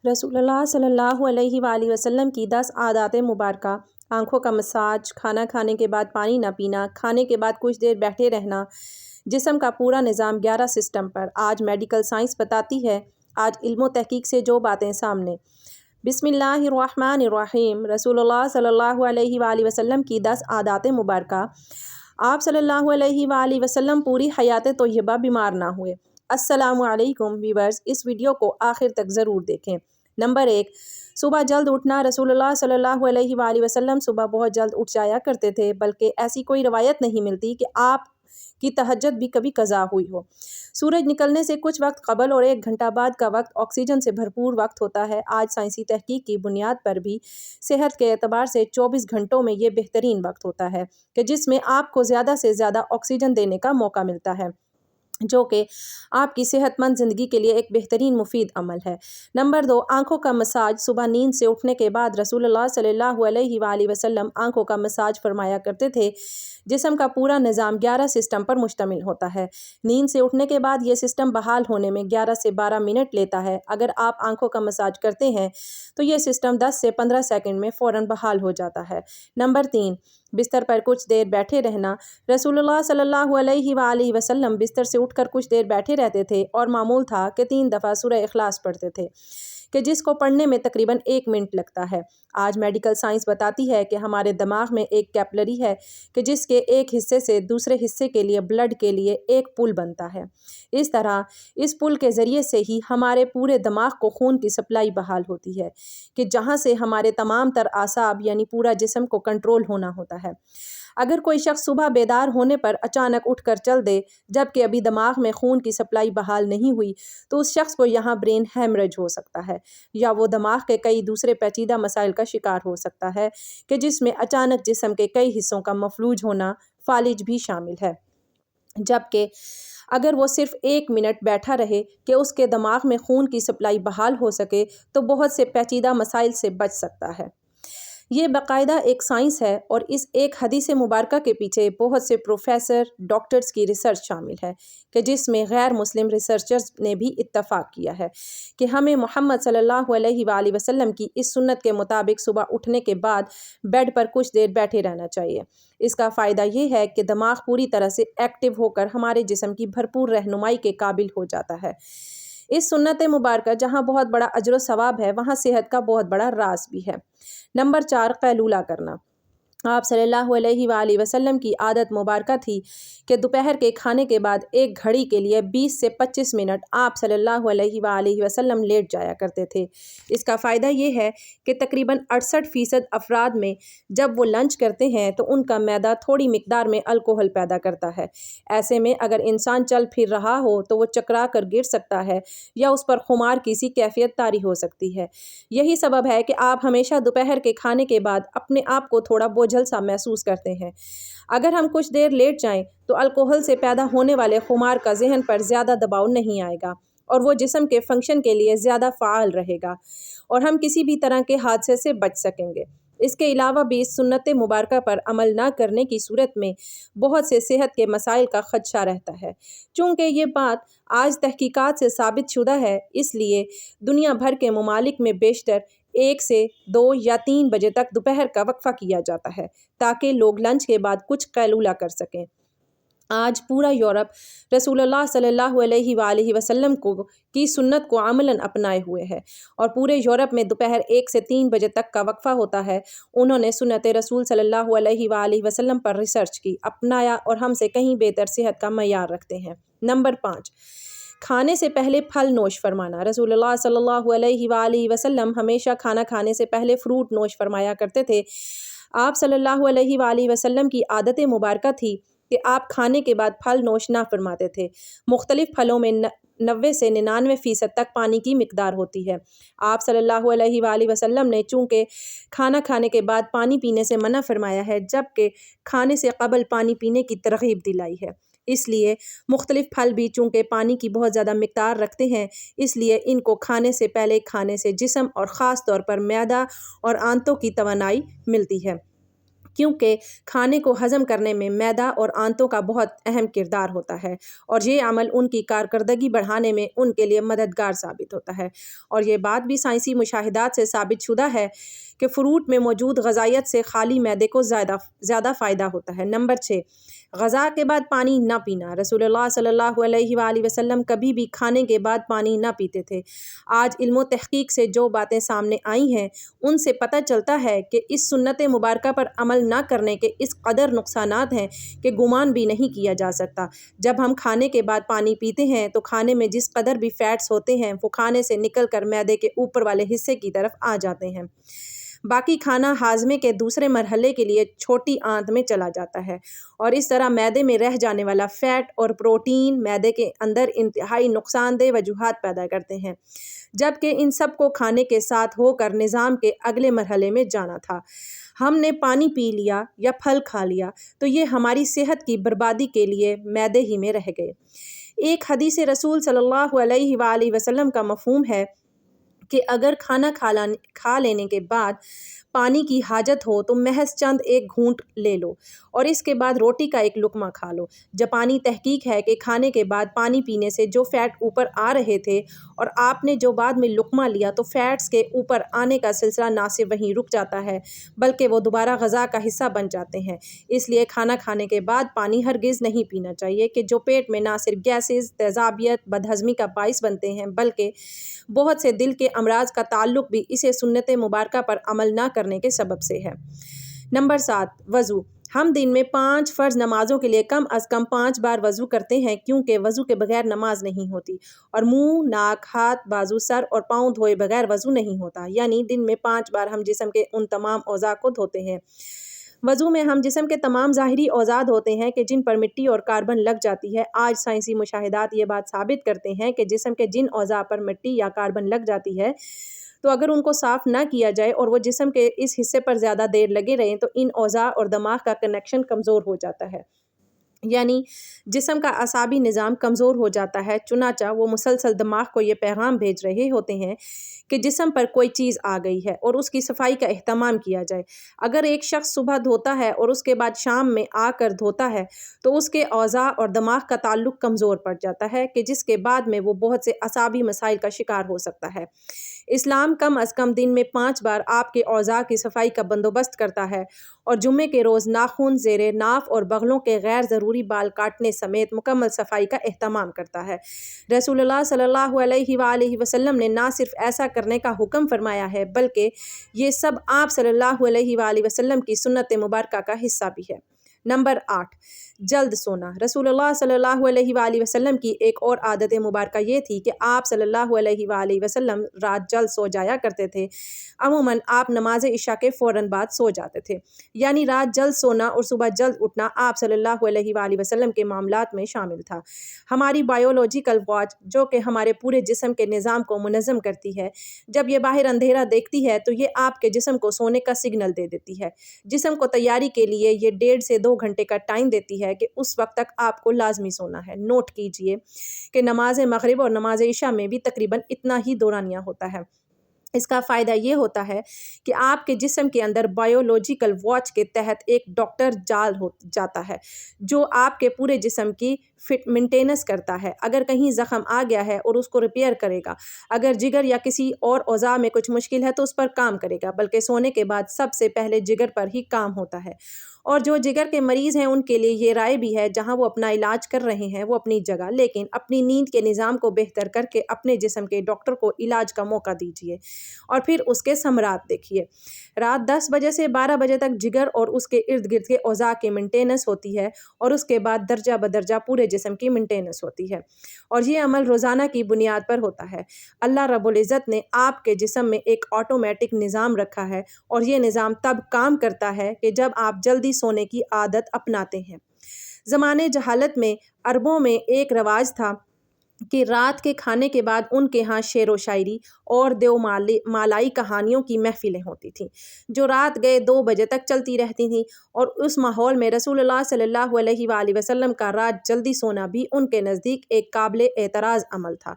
رسول اللہ صلی اللہ علیہ وآلہ وسلم کی 10 عادات مبارکہ: آنکھوں کا مساج، کھانا کھانے کے بعد پانی نہ پینا، کھانے کے بعد کچھ دیر بیٹھے رہنا، جسم کا پورا نظام 11 سسٹم پر۔ آج میڈیکل سائنس بتاتی ہے، آج علم و تحقیق سے جو باتیں سامنے۔ بسم اللہ الرحمن الرحیم۔ رسول اللہ صلی اللہ علیہ وآلہ وسلم کی 10 عادات مبارکہ۔ آپ صلی اللہ علیہ وآلہ وسلم پوری حیات طیبہ بیمار نہ ہوئے۔ السلام علیکم ویورز، اس ویڈیو کو آخر تک ضرور دیکھیں۔ نمبر 1، صبح جلد اٹھنا۔ رسول اللہ صلی اللہ علیہ وآلہ وسلم صبح بہت جلد اٹھ جایا کرتے تھے، بلکہ ایسی کوئی روایت نہیں ملتی کہ آپ کی تہجد بھی کبھی قضا ہوئی ہو۔ سورج نکلنے سے کچھ وقت قبل اور 1 گھنٹہ بعد کا وقت آکسیجن سے بھرپور وقت ہوتا ہے۔ آج سائنسی تحقیق کی بنیاد پر بھی صحت کے اعتبار سے 24 گھنٹوں میں یہ بہترین وقت ہوتا ہے کہ جس میں آپ کو زیادہ سے زیادہ آکسیجن دینے کا موقع ملتا ہے، جو کہ آپ کی صحت مند زندگی کے لیے ایک بہترین مفید عمل ہے۔ نمبر 2، آنکھوں کا مساج۔ صبح نیند سے اٹھنے کے بعد رسول اللہ صلی اللہ علیہ وآلہ وسلم آنکھوں کا مساج فرمایا کرتے تھے۔ جسم کا پورا نظام 11 سسٹم پر مشتمل ہوتا ہے۔ نیند سے اٹھنے کے بعد یہ سسٹم بحال ہونے میں 11 سے 12 منٹ لیتا ہے۔ اگر آپ آنکھوں کا مساج کرتے ہیں تو یہ سسٹم 10 سے 15 سیکنڈ میں فوراً بحال ہو جاتا ہے۔ نمبر 3، بستر پر کچھ دیر بیٹھے رہنا۔ رسول اللہ صلی اللہ علیہ وآلہ وسلم بستر سے اٹھ کر کچھ دیر بیٹھے رہتے تھے اور معمول تھا کہ 3 دفعہ سورہ اخلاص پڑھتے تھے، کہ جس کو پڑھنے میں تقریباً 1 منٹ لگتا ہے۔ آج میڈیکل سائنس بتاتی ہے کہ ہمارے دماغ میں ایک کیپلری ہے کہ جس کے ایک حصے سے دوسرے حصے کے لیے بلڈ کے لیے ایک پل بنتا ہے۔ اس طرح اس پل کے ذریعے سے ہی ہمارے پورے دماغ کو خون کی سپلائی بحال ہوتی ہے، کہ جہاں سے ہمارے تمام تر اعصاب یعنی پورا جسم کو کنٹرول ہونا ہوتا ہے۔ اگر کوئی شخص صبح بیدار ہونے پر اچانک اٹھ کر چل دے جبکہ ابھی دماغ میں خون کی سپلائی بحال نہیں ہوئی تو اس شخص کو یہاں برین ہیمریج ہو سکتا ہے، یا وہ دماغ کے کئی دوسرے پیچیدہ مسائل کا شکار ہو سکتا ہے، کہ جس میں اچانک جسم کے کئی حصوں کا مفلوج ہونا، فالج بھی شامل ہے۔ جبکہ اگر وہ صرف 1 منٹ بیٹھا رہے کہ اس کے دماغ میں خون کی سپلائی بحال ہو سکے تو بہت سے پیچیدہ مسائل سے بچ سکتا ہے۔ یہ باقاعدہ ایک سائنس ہے اور اس ایک حدیث مبارکہ کے پیچھے بہت سے پروفیسر، ڈاکٹرز کی ریسرچ شامل ہے، کہ جس میں غیر مسلم ریسرچرز نے بھی اتفاق کیا ہے کہ ہمیں محمد صلی اللہ علیہ وآلہ وسلم کی اس سنت کے مطابق صبح اٹھنے کے بعد بیڈ پر کچھ دیر بیٹھے رہنا چاہیے۔ اس کا فائدہ یہ ہے کہ دماغ پوری طرح سے ایکٹیو ہو کر ہمارے جسم کی بھرپور رہنمائی کے قابل ہو جاتا ہے۔ اس سنت مبارکہ جہاں بہت بڑا اجر و ثواب ہے، وہاں صحت کا بہت بڑا راز بھی ہے۔ نمبر 4، قیلولہ کرنا۔ آپ صلی اللہ علیہ وآلہ وسلم کی عادت مبارکہ تھی کہ دوپہر کے کھانے کے بعد 1 گھڑی کے لیے 20 سے 25 منٹ آپ صلی اللہ علیہ وآلہ وسلم لیٹ جایا کرتے تھے۔ اس کا فائدہ یہ ہے کہ تقریباً 68% افراد میں جب وہ لنچ کرتے ہیں تو ان کا معدہ تھوڑی مقدار میں الکوہل پیدا کرتا ہے۔ ایسے میں اگر انسان چل پھر رہا ہو تو وہ چکرا کر گر سکتا ہے یا اس پر خمار کی سی کیفیت طاری ہو سکتی ہے۔ یہی سبب ہے کہ آپ ہمیشہ دوپہر کے کھانے کے بعد اپنے آپ کو تھوڑا بوجھل سا محسوس کرتے ہیں۔ اگر ہم کچھ دیر لیٹ جائیں تو الکوہل سے پیدا ہونے والے خمار کا ذہن پر زیادہ دباؤ نہیں آئے گا اور وہ جسم کے فنکشن کے لیے زیادہ فعال رہے گا اور ہم کسی بھی طرح کے حادثے سے بچ سکیں گے۔ اس کے علاوہ بھی اس سنت مبارکہ پر عمل نہ کرنے کی صورت میں بہت سے صحت کے مسائل کا خدشہ رہتا ہے۔ چونکہ یہ بات آج تحقیقات سے ثابت شدہ ہے، اس لیے دنیا بھر کے ممالک میں بیشتر 1 سے 2 یا 3 بجے تک دوپہر کا وقفہ کیا جاتا ہے تاکہ لوگ لنچ کے بعد کچھ قیلولہ کر سکیں۔ آج پورا یورپ رسول اللہ صلی اللہ علیہ وآلہ وسلم کی سنت کو عملاً اپنائے ہوئے ہے اور پورے یورپ میں دوپہر 1 سے 3 بجے تک کا وقفہ ہوتا ہے۔ انہوں نے سنت رسول صلی اللہ علیہ وآلہ وسلم پر ریسرچ کی، اپنایا اور ہم سے کہیں بہتر صحت کا معیار رکھتے ہیں۔ نمبر 5، کھانے سے پہلے پھل نوش فرمانا۔ رسول اللہ صلی اللہ علیہ وآلہ وسلم ہمیشہ کھانا کھانے سے پہلے فروٹ نوش فرمایا کرتے تھے۔ آپ صلی اللہ علیہ وآلہ وسلم کی عادت مبارکہ تھی کہ آپ کھانے کے بعد پھل نوش نہ فرماتے تھے۔ مختلف پھلوں میں 90 سے 99% تک پانی کی مقدار ہوتی ہے۔ آپ صلی اللہ علیہ وآلہ وسلم نے چونکہ کھانا کھانے کے بعد پانی پینے سے منع فرمایا ہے، جبکہ کھانے سے قبل پانی پینے کی ترغیب دلائی ہے۔ اس لیے مختلف پھل بھی چونکہ پانی کی بہت زیادہ مقدار رکھتے ہیں، اس لیے ان کو کھانے سے پہلے کھانے سے جسم اور خاص طور پر معدہ اور آنتوں کی توانائی ملتی ہے۔ کیونکہ کھانے کو ہضم کرنے میں معدہ اور آنتوں کا بہت اہم کردار ہوتا ہے، اور یہ عمل ان کی کارکردگی بڑھانے میں ان کے لیے مددگار ثابت ہوتا ہے۔ اور یہ بات بھی سائنسی مشاہدات سے ثابت شدہ ہے کہ فروٹ میں موجود غذائیت سے خالی معدے کو زیادہ فائدہ ہوتا ہے۔ نمبر 6، غذا کے بعد پانی نہ پینا۔ رسول اللہ صلی اللہ علیہ وآلہ وسلم کبھی بھی کھانے کے بعد پانی نہ پیتے تھے۔ آج علم و تحقیق سے جو باتیں سامنے آئی ہیں ان سے پتہ چلتا ہے کہ اس سنت مبارکہ پر عمل نہ کرنے کے اس قدر نقصانات ہیں کہ گمان بھی نہیں کیا جا سکتا۔ جب ہم کھانے کے بعد پانی پیتے ہیں تو کھانے میں جس قدر بھی فیٹس ہوتے ہیں وہ کھانے سے نکل کر معدے کے اوپر والے حصے کی طرف آ جاتے ہیں۔ باقی کھانا ہاضمے کے دوسرے مرحلے کے لیے چھوٹی آنت میں چلا جاتا ہے، اور اس طرح معدے میں رہ جانے والا فیٹ اور پروٹین معدے کے اندر انتہائی نقصان دہ وجوہات پیدا کرتے ہیں، جبکہ ان سب کو کھانے کے ساتھ ہو کر نظام کے اگلے مرحلے میں جانا تھا۔ ہم نے پانی پی لیا یا پھل کھا لیا تو یہ ہماری صحت کی بربادی کے لیے معدے ہی میں رہ گئے۔ ایک حدیث رسول صلی اللہ علیہ وآلہ وسلم کا مفہوم ہے کہ اگر کھانا کھا لینے کے بعد پانی کی حاجت ہو تو محض چند ایک گھونٹ لے لو اور اس کے بعد روٹی کا ایک لقمہ کھا لو۔ جاپانی تحقیق ہے کہ کھانے کے بعد پانی پینے سے جو فیٹ اوپر آ رہے تھے اور آپ نے جو بعد میں لقمہ لیا تو فیٹس کے اوپر آنے کا سلسلہ نہ صرف وہیں رک جاتا ہے بلکہ وہ دوبارہ غذا کا حصہ بن جاتے ہیں۔ اس لیے کھانا کھانے کے بعد پانی ہرگز نہیں پینا چاہیے کہ جو پیٹ میں نہ صرف گیسز، تیزابیت، بدہضمی کا باعث بنتے ہیں بلکہ بہت سے دل کے امراض کا تعلق بھی اسے سنت مبارکہ پر عمل نہ کرنے کے سبب سے ہے۔ نمبر 7، وضو۔ ہم دن میں 5 فرض نمازوں کے لیے کم از کم 5 بار وضو کرتے ہیں، کیونکہ وضو کے بغیر نماز نہیں ہوتی، اور منہ، ناک، ہاتھ، بازو، سر اور پاؤں دھوئے بغیر وضو نہیں ہوتا، یعنی دن میں 5 بار ہم جسم کے ان تمام اعضاء کو دھوتے ہیں۔ وضو میں ہم جسم کے تمام ظاہری اعضاء دھوتے ہیں کہ جن پر مٹی اور کاربن لگ جاتی ہے۔ آج سائنسی مشاہدات یہ بات ثابت کرتے ہیں کہ جسم کے جن اعضاء پر مٹی یا کاربن لگ جاتی ہے تو اگر ان کو صاف نہ کیا جائے اور وہ جسم کے اس حصے پر زیادہ دیر لگے رہیں تو ان اعضاء اور دماغ کا کنیکشن کمزور ہو جاتا ہے، یعنی جسم کا اعصابی نظام کمزور ہو جاتا ہے۔ چنانچہ وہ مسلسل دماغ کو یہ پیغام بھیج رہے ہوتے ہیں کہ جسم پر کوئی چیز آ گئی ہے اور اس کی صفائی کا اہتمام کیا جائے۔ اگر ایک شخص صبح دھوتا ہے اور اس کے بعد شام میں آ کر دھوتا ہے تو اس کے اعضاء اور دماغ کا تعلق کمزور پڑ جاتا ہے کہ جس کے بعد میں وہ بہت سے اعصابی مسائل کا شکار ہو سکتا ہے۔ اسلام کم از کم دن میں 5 بار آپ کے اعضاء کی صفائی کا بندوبست کرتا ہے اور جمعے کے روز ناخن، زیر ناف اور بغلوں کے غیر ضروری بال کاٹنے سمیت مکمل صفائی کا اہتمام کرتا ہے۔ رسول اللہ صلی اللہ علیہ وآلہ وسلم نے نہ صرف ایسا کرنے کا حکم فرمایا ہے بلکہ یہ سب آپ صلی اللہ علیہ وآلہ وسلم کی سنت مبارکہ کا حصہ بھی ہے۔ نمبر 8، جلد سونا۔ رسول اللہ صلی اللہ علیہ وآلہ وسلم کی ایک اور عادت مبارکہ یہ تھی کہ آپ صلی اللہ علیہ وآلہ وسلم رات جلد سو جایا کرتے تھے۔ عموماً آپ نماز عشاء کے فوراً بعد سو جاتے تھے، یعنی رات جلد سونا اور صبح جلد اٹھنا آپ صلی اللہ علیہ وآلہ وسلم کے معاملات میں شامل تھا۔ ہماری بایولوجیکل واچ جو کہ ہمارے پورے جسم کے نظام کو منظم کرتی ہے، جب یہ باہر اندھیرا دیکھتی ہے تو یہ آپ کے جسم کو سونے کا سگنل دے دیتی ہے۔ جسم کو تیاری کے لیے یہ 1.5 سے 2 گھنٹے کا ٹائم دیتی ہے کہ اس وقت تک آپ کو لازمی سونا ہے۔ نوٹ کیجئے کہ نماز مغرب اور نماز عشاء میں بھی تقریباً اتنا ہی دورانیہ ہوتا ہے۔ اس کا فائدہ یہ ہوتا ہے کہ آپ کے جسم کے اندر بایولوجیکل واچ کے تحت ایک ڈاکٹر جال ہو جاتا ہے جو آپ کے پورے جسم کی فٹ مینٹیننس کرتا ہے۔ اگر کہیں زخم آ گیا ہے اور اس کو ریپیئر کرے گا، اگر جگر یا کسی اور اعضاء میں کچھ مشکل ہے تو اس پر کام کرے گا، بلکہ سونے کے بعد سب سے پہلے جگر پر ہی کام ہوتا ہے۔ اور جو جگر کے مریض ہیں ان کے لیے یہ رائے بھی ہے جہاں وہ اپنا علاج کر رہے ہیں وہ اپنی جگہ، لیکن اپنی نیند کے نظام کو بہتر کر کے اپنے جسم کے ڈاکٹر کو علاج کا موقع دیجیے اور پھر اس کے ثمرات دیکھیے۔ رات 10 بجے سے 12 بجے تک جگر اور اس کے ارد گرد کے اعضاء کی مینٹیننس ہوتی ہے اور اس کے بعد درجہ بدرجہ پورے جسم کی مینٹیننس ہوتی ہے، اور یہ عمل روزانہ کی بنیاد پر ہوتا ہے۔ اللہ رب العزت نے آپ کے جسم میں ایک آٹومیٹک نظام رکھا ہے اور یہ نظام تب کام کرتا ہے کہ جب آپ جلدی سونے کی عادت اپناتے ہیں۔ زمانے جہالت میں عربوں میں ایک رواج تھا کہ رات کے کھانے کے بعد ان کے ہاں شعر و شاعری اور دیو مالائی کہانیوں کی محفلیں ہوتی تھیں، جو رات گئے 2 بجے تک چلتی رہتی تھیں، اور اس ماحول میں رسول اللہ صلی اللہ علیہ وآلہ وسلم کا رات جلدی سونا بھی ان کے نزدیک ایک قابل اعتراض عمل تھا۔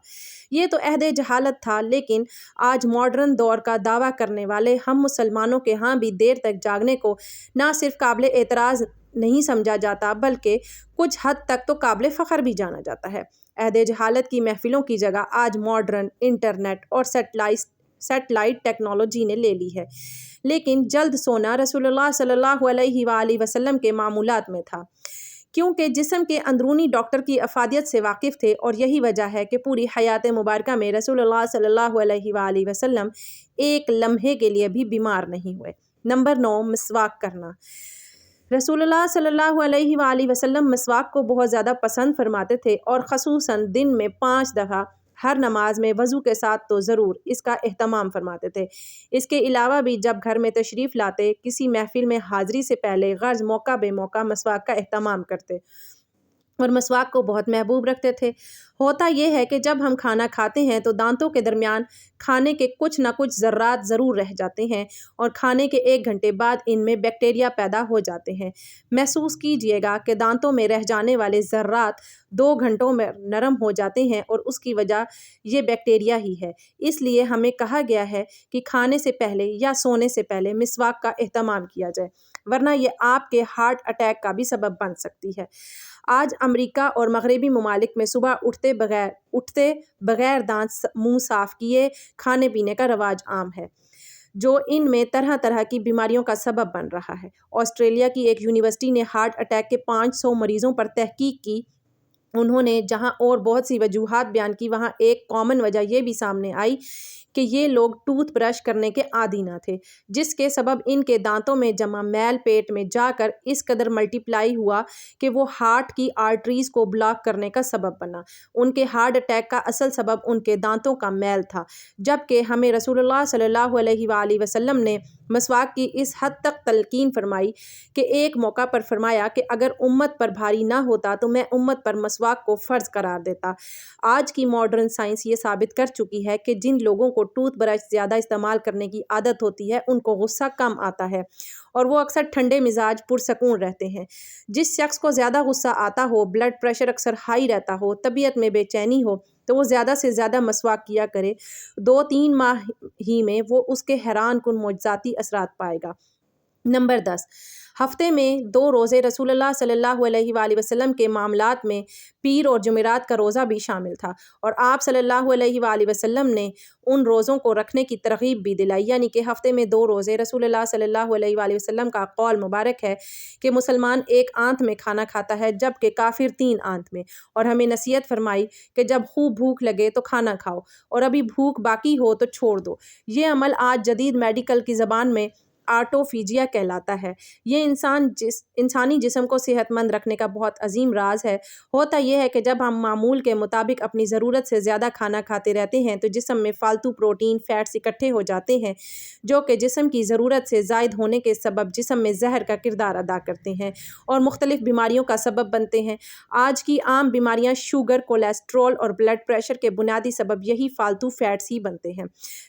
یہ تو عہد جہالت تھا، لیکن آج ماڈرن دور کا دعویٰ کرنے والے ہم مسلمانوں کے ہاں بھی دیر تک جاگنے کو نہ صرف قابل اعتراض نہیں سمجھا جاتا، بلکہ کچھ حد تک تو قابل فخر بھی جانا جاتا ہے۔ عہد جہالت کی محفلوں کی جگہ آج ماڈرن انٹرنیٹ اور سیٹلائٹ ٹیکنالوجی نے لے لی ہے، لیکن جلد سونا رسول اللہ صلی اللہ علیہ وآلہ وسلم کے معمولات میں تھا، کیونکہ جسم کے اندرونی ڈاکٹر کی افادیت سے واقف تھے، اور یہی وجہ ہے کہ پوری حیات مبارکہ میں رسول اللہ صلی اللہ علیہ وآلہ وسلم ایک لمحے کے لیے بھی بیمار نہیں ہوئے۔ نمبر 9، مسواک کرنا۔ رسول اللہ صلی اللہ علیہ وآلہ وسلم مسواک کو بہت زیادہ پسند فرماتے تھے، اور خصوصاً دن میں 5 دفعہ ہر نماز میں وضو کے ساتھ تو ضرور اس کا اہتمام فرماتے تھے۔ اس کے علاوہ بھی جب گھر میں تشریف لاتے، کسی محفل میں حاضری سے پہلے غرض موقع بے موقع مسواک کا اہتمام کرتے اور مسواک کو بہت محبوب رکھتے تھے۔ ہوتا یہ ہے کہ جب ہم کھانا کھاتے ہیں تو دانتوں کے درمیان کھانے کے کچھ نہ کچھ ذرات ضرور رہ جاتے ہیں، اور کھانے کے 1 گھنٹے بعد ان میں بیکٹیریا پیدا ہو جاتے ہیں۔ محسوس کیجئے گا کہ دانتوں میں رہ جانے والے ذرات 2 گھنٹوں میں نرم ہو جاتے ہیں، اور اس کی وجہ یہ بیکٹیریا ہی ہے۔ اس لیے ہمیں کہا گیا ہے کہ کھانے سے پہلے یا سونے سے پہلے مسواک کا اہتمام کیا جائے، ورنہ یہ آپ کے ہارٹ اٹیک کا بھی سبب بن سکتی ہے۔ آج امریکہ اور مغربی ممالک میں صبح اٹھتے بغیر دانت منہ صاف کیے کھانے پینے کا رواج عام ہے، جو ان میں طرح طرح کی بیماریوں کا سبب بن رہا ہے۔ آسٹریلیا کی ایک یونیورسٹی نے ہارٹ اٹیک کے 500 مریضوں پر تحقیق کی۔ انہوں نے جہاں اور بہت سی وجوہات بیان کی، وہاں ایک کامن وجہ یہ بھی سامنے آئی کہ یہ لوگ ٹوتھ برش کرنے کے عادی نہ تھے، جس کے سبب ان کے دانتوں میں جمع میل پیٹ میں جا کر اس قدر ملٹیپلائی ہوا کہ وہ ہارٹ کی آرٹریز کو بلاک کرنے کا سبب بنا۔ ان کے ہارٹ اٹیک کا اصل سبب ان کے دانتوں کا میل تھا، جبکہ ہمیں رسول اللہ صلی اللہ علیہ وآلہ وسلم نے مسواک کی اس حد تک تلقین فرمائی کہ ایک موقع پر فرمایا کہ اگر امت پر بھاری نہ ہوتا تو میں امت پر مسواک کو فرض قرار دیتا۔ آج کی ماڈرن سائنس یہ ثابت کر چکی ہے کہ جن لوگوں کو ٹوتھ برش زیادہ استعمال کرنے کی عادت ہوتی ہے، ان کو غصہ کم آتا ہے، اور وہ اکثر ٹھنڈے مزاج پرسکون رہتے ہیں۔ جس شخص کو زیادہ غصہ آتا ہو، بلڈ پریشر اکثر ہائی رہتا ہو، طبیعت میں بے چینی ہو، تو وہ زیادہ سے زیادہ مسواک کیا کرے۔ 2-3 ماہ ہی میں وہ اس کے حیران کن معجزاتی اثرات پائے گا۔ نمبر 10، ہفتے میں 2 روزے رسول اللہ صلی اللہ علیہ وآلہ وسلم کے معاملات میں پیر اور جمعرات کا روزہ بھی شامل تھا، اور آپ صلی اللہ علیہ وآلہ وسلم نے ان روزوں کو رکھنے کی ترغیب بھی دلائی، یعنی کہ ہفتے میں 2 روزے۔ رسول اللہ صلی اللہ علیہ وآلہ وسلم کا قول مبارک ہے کہ مسلمان 1 آنت میں کھانا کھاتا ہے، جبکہ کافر 3 آنت میں، اور ہمیں نصیحت فرمائی کہ جب خوب بھوک لگے تو کھانا کھاؤ، اور ابھی بھوک باقی ہو تو چھوڑ دو۔ یہ عمل آج جدید میڈیکل کی زبان میں آٹوفیجیا کہلاتا ہے۔ یہ انسانی جسم کو صحت مند رکھنے کا بہت عظیم راز ہے۔ ہوتا یہ ہے کہ جب ہم معمول کے مطابق اپنی ضرورت سے زیادہ کھانا کھاتے رہتے ہیں تو جسم میں فالتو پروٹین، فیٹس اکٹھے ہو جاتے ہیں، جو کہ جسم کی ضرورت سے زائد ہونے کے سبب جسم میں زہر کا کردار ادا کرتے ہیں اور مختلف بیماریوں کا سبب بنتے ہیں۔ آج کی عام بیماریاں شوگر، کولیسٹرول اور بلڈ پریشر کے بنیادی سبب یہی فالتو فیٹس ہی بنتے ہیں۔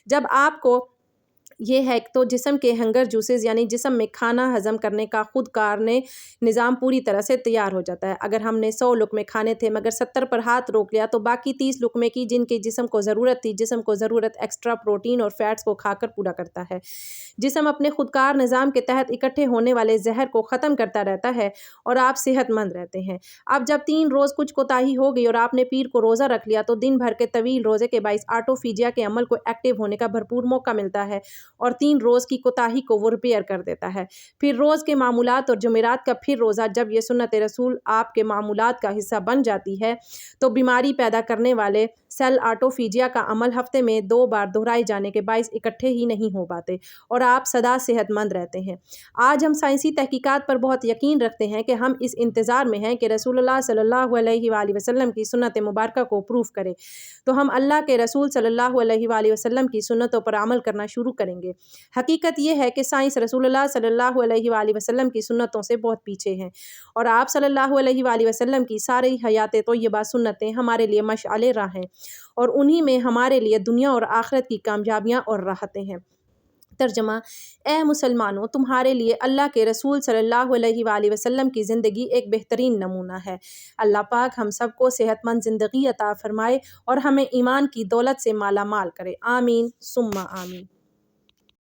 جب آپ کو یہ ہے تو جسم کے ہنگر جوسز یعنی جسم میں کھانا ہضم کرنے کا خود کارنے نظام پوری طرح سے تیار ہو جاتا ہے۔ اگر ہم نے 100 لقمے کھانے تھے مگر 70 پر ہاتھ روک لیا تو باقی 30 لقمے کی جن کی جسم کو ضرورت تھی، جسم کو ضرورت ایکسٹرا پروٹین اور فیٹس کو کھا کر پورا کرتا ہے۔ جسم اپنے خودکار نظام کے تحت اکٹھے ہونے والے زہر کو ختم کرتا رہتا ہے اور آپ صحت مند رہتے ہیں۔ اب جب 3 روز کچھ کوتاہی ہو گئی اور آپ نے پیر کو روزہ رکھ لیا تو دن بھر کے طویل روزے کے باعث آٹوفیجیا کے عمل کو ایکٹیو ہونے کا بھرپور موقع ملتا ہے اور 3 روز کی کوتاہی کو وہ ریپیئر کر دیتا ہے۔ پھر روز کے معمولات اور جمعرات کا پھر روزہ، جب یہ سنت رسول آپ کے معمولات کا حصہ بن جاتی ہے تو بیماری پیدا کرنے والے سیل آٹوفیجیا کا عمل ہفتے میں 2 بار دہرائے جانے کے باعث اکٹھے ہی نہیں ہو پاتے اور آپ سدا صحت مند رہتے ہیں۔ آج ہم سائنسی تحقیقات پر بہت یقین رکھتے ہیں کہ ہم اس انتظار میں ہیں کہ رسول اللہ صلی اللہ علیہ وآلہ وسلم کی سنت مبارکہ کو پروف کریں، تو ہم اللہ کے رسول صلی اللہ علیہ وآلہ وسلم کی سنتوں پر عمل کرنا شروع کریں کریں گے۔ حقیقت یہ ہے کہ سائنس رسول اللہ صلی اللہ علیہ وآلہ وسلم کی سنتوں سے بہت پیچھے ہیں، اور آپ صلی اللہ علیہ وآلہ وسلم کی ساری حیات طیبہ سنتیں ہمارے لیے مشعل راہ ہیں، اور انہی میں ہمارے لیے دنیا اور آخرت کی کامیابیاں اور راحتیں ہیں۔ ترجمہ: اے مسلمانوں، تمہارے لیے اللہ کے رسول صلی اللہ علیہ وآلہ وسلم کی زندگی ایک بہترین نمونہ ہے۔ اللہ پاک ہم سب کو صحت مند زندگی عطا فرمائے اور ہمیں ایمان کی دولت سے مالا مال کرے، آمین ثم آمین۔